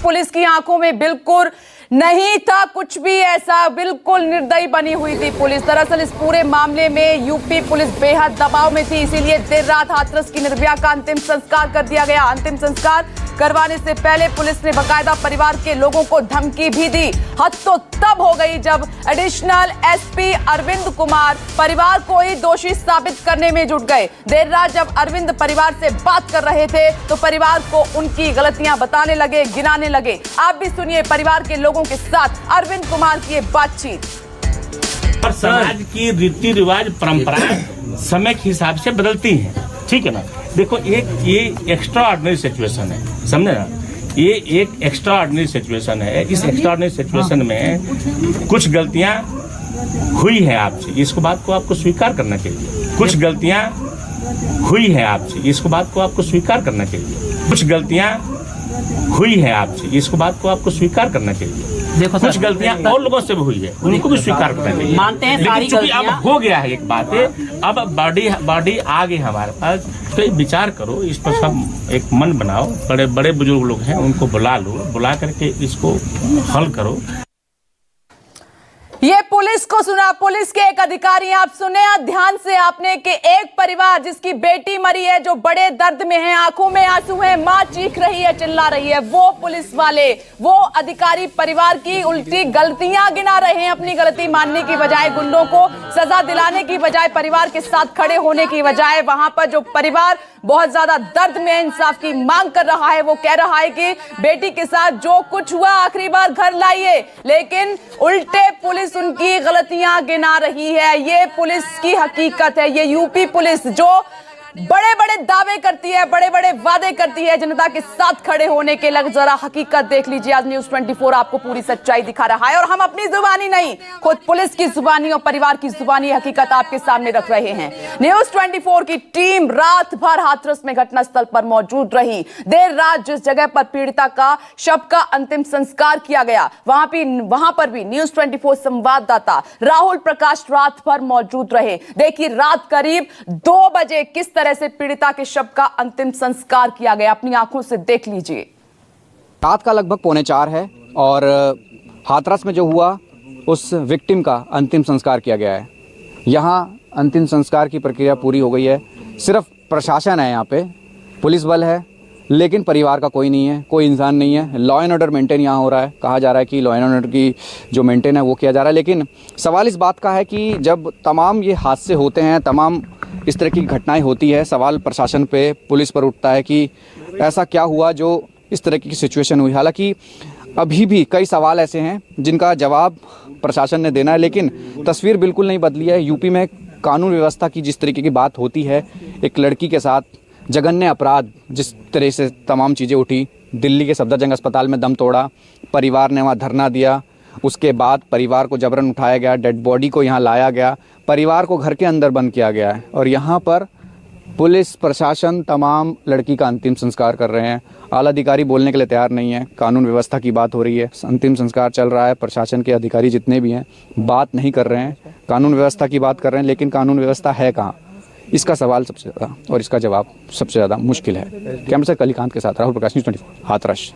Police की आंखों में बिल्कुल नहीं था कुछ भी ऐसा, बिल्कुल निर्दयी बनी हुई थी पुलिस। दरअसल इस पूरे मामले में यूपी पुलिस बेहद दबाव में थी, इसीलिए देर रात हाथरस की निर्भया का अंतिम संस्कार कर दिया गया। अंतिम संस्कार करवाने से पहले पुलिस ने बाकायदा परिवार के लोगों को धमकी भी दी। हद तो तब हो गई जब एडिशनल एसपी अरविंद कुमार परिवार को ही दोषी साबित करने में जुट गए। देर रात जब अरविंद परिवार से बात कर रहे थे तो परिवार को उनकी गलतियां बताने लगे, गिनाने लगे। आप भी सुनिए परिवार के लोगों के साथ अरविंद कुमार की बातचीत। पर समाज की रीति रिवाज परंपराएं समय के हिसाब से बदलती हैं, ठीक है ना। देखो ये एक्स्ट्रा ऑर्डिनरी सिचुएशन है, समझे ना। ये एक एक्स्ट्रा ऑर्डिनरी सिचुएशन है। इस एक्स्ट्रा ऑर्डिनरी सिचुएशन में कुछ गलतियां हुई है आपसे, इसको बात को आपको स्वीकार करना चाहिए। कुछ गलतियां हुई है आपसे, इसको बात को आपको स्वीकार करना चाहिए। कुछ गलतियां हुई है आपसे, इसको बात को आपको स्वीकार करना चाहिए। देखो कुछ गलतियां और लोगों से भी हुई है, उनको भी स्वीकार करना चाहिए। मानते हैं सारी गलतियां। अब हो गया है एक बात है, अब बॉडी आ गई हमारे पास, तो विचार करो इस पर, सब एक मन बनाओ। बड़े बड़े बुजुर्ग लोग हैं, उनको बुला लो, बुला करके इसको हल करो। ये पुलिस को सुना, पुलिस के एक अधिकारी, आप सुने ध्यान से आपने कि एक परिवार जिसकी बेटी मरी है, जो बड़े दर्द में है, आंखों में आंसू है, मां चीख रही है, चिल्ला रही है, वो पुलिस वाले, वो अधिकारी परिवार की उल्टी गलतियां गिना रहे हैं। अपनी गलती मानने की बजाय, गुंडों को सजा दिलाने की बजाय, परिवार के साथ खड़े होने की बजाय, वहां पर जो परिवार बहुत ज्यादा दर्द में इंसाफ की मांग कर रहा है, वो कह रहा है कि बेटी के साथ जो कुछ हुआ आखिरी बार घर लाइए, लेकिन उल्टे पुलिस उनकी गलतियां गिना रही है। ये पुलिस की हकीकत है। ये यूपी पुलिस जो बड़े बड़े दावे करती है, बड़े बड़े वादे करती है जनता के साथ खड़े होने के, लग जरा हकीकत देख लीजिए। आज न्यूज़ 24 आपको पूरी सच्चाई दिखा रहा है, और हम अपनी जुबानी नहीं, खुद पुलिस की जुबानी और परिवार की जुबानी हकीकत आपके सामने रख रहे हैं। न्यूज़ 24 की टीम रात भर हाथरस में घटनास्थल पर मौजूद रही। देर रात जिस जगह पर पीड़िता का शव का अंतिम संस्कार किया गया, वहां पर भी न्यूज़ 24 संवाददाता राहुल प्रकाश रात भर मौजूद रहे। देखिए रात करीब 2 बजे किस तरह से पीड़िता के शव का अंतिम संस्कार किया गया, अपनी आंखों से देख लीजिए। रात का लगभग 3:45 है और हाथरस में जो हुआ उस विक्टिम का अंतिम संस्कार किया गया है। यहाँ अंतिम संस्कार की प्रक्रिया पूरी हो गई है। सिर्फ प्रशासन है, यहाँ पे पुलिस बल है, लेकिन परिवार का कोई नहीं है, कोई इंसान नहीं है। लॉ एंड ऑर्डर मेंटेन यहाँ हो रहा है। कहा जा रहा है कि लॉ एंड ऑर्डर की जो मेंटेन है वो किया जा रहा है, लेकिन सवाल इस बात का है कि जब तमाम ये हादसे होते हैं, तमाम इस तरह की घटनाएं होती है, सवाल प्रशासन पे, पुलिस पर उठता है कि ऐसा क्या हुआ जो इस तरह की सिचुएशन हुई। हालांकि अभी भी कई सवाल ऐसे हैं जिनका जवाब प्रशासन ने देना है, लेकिन तस्वीर बिल्कुल नहीं बदली है। यूपी में कानून व्यवस्था की जिस तरीके की बात होती है, एक लड़की के साथ जघन्य अपराध, जिस तरह से तमाम चीज़ें उठी, दिल्ली के सफदरजंग अस्पताल में दम तोड़ा, परिवार ने वहाँ धरना दिया, उसके बाद परिवार को जबरन उठाया गया, डेड बॉडी को यहाँ लाया गया, परिवार को घर के अंदर बंद किया गया है, और यहाँ पर पुलिस प्रशासन तमाम लड़की का अंतिम संस्कार कर रहे हैं। आला अधिकारी बोलने के लिए तैयार नहीं है। कानून व्यवस्था की बात हो रही है, अंतिम संस्कार चल रहा है, प्रशासन के अधिकारी जितने भी हैं बात नहीं कर रहे हैं, कानून व्यवस्था की बात कर रहे हैं, लेकिन कानून व्यवस्था है कहाँ, इसका सवाल सबसे ज़्यादा और इसका जवाब सबसे ज़्यादा मुश्किल है। कैमरा से कलीकांत के साथ राहुल प्रकाश, न्यूज़ 24 हाथरस।